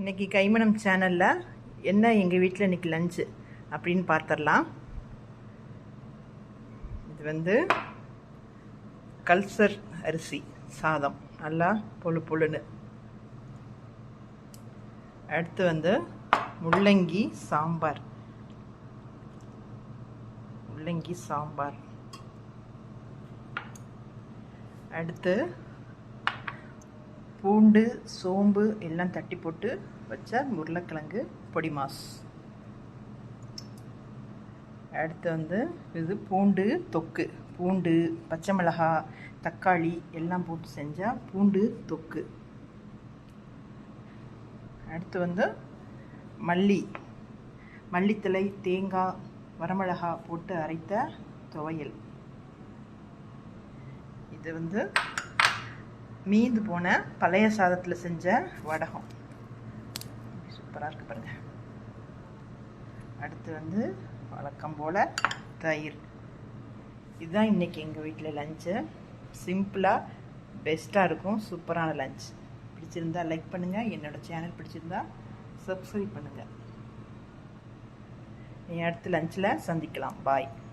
இன்றைக்கி கைமணம் சேனலில் என்ன எங்கள் வீட்டில் இன்றைக்கி லஞ்சு அப்படின்னு பார்த்துடலாம். இது வந்து கல்சர் அரிசி சாதம், நல்லா பொழு பொழுன்னு. அடுத்து வந்து முள்ளங்கி சாம்பார். அடுத்து பூண்டு சோம்பு எல்லாம் தட்டி போட்டு வச்ச உருளைக்கிழங்கு பொடி மாஸ். அடுத்து வந்து இது பூண்டு தொக்கு, பூண்டு பச்சை மிளகாய் தக்காளி எல்லாம் போட்டு செஞ்சால் பூண்டு தொக்கு. அடுத்து வந்து மல்லித்தலை தேங்காய் வரமிளகாய் போட்டு அரைத்த துவையல். இது வந்து மீந்து போன பழைய சாதத்தில் செஞ்ச வடகம், சூப்பராக இருக்கு பாருங்க. அடுத்து வந்து வழக்கம் போல் தயிர். இதுதான் இன்றைக்கி எங்கள் வீட்டில் லஞ்சு. சிம்பிளாக பெஸ்ட்டாக இருக்கும், சூப்பரான லஞ்ச். பிடிச்சிருந்தா லைக் பண்ணுங்கள், என்னோடய சேனல் பிடிச்சிருந்தா சப்ஸ்கிரைப் பண்ணுங்கள். அடுத்த லஞ்சில் சந்திக்கலாம். பாய்.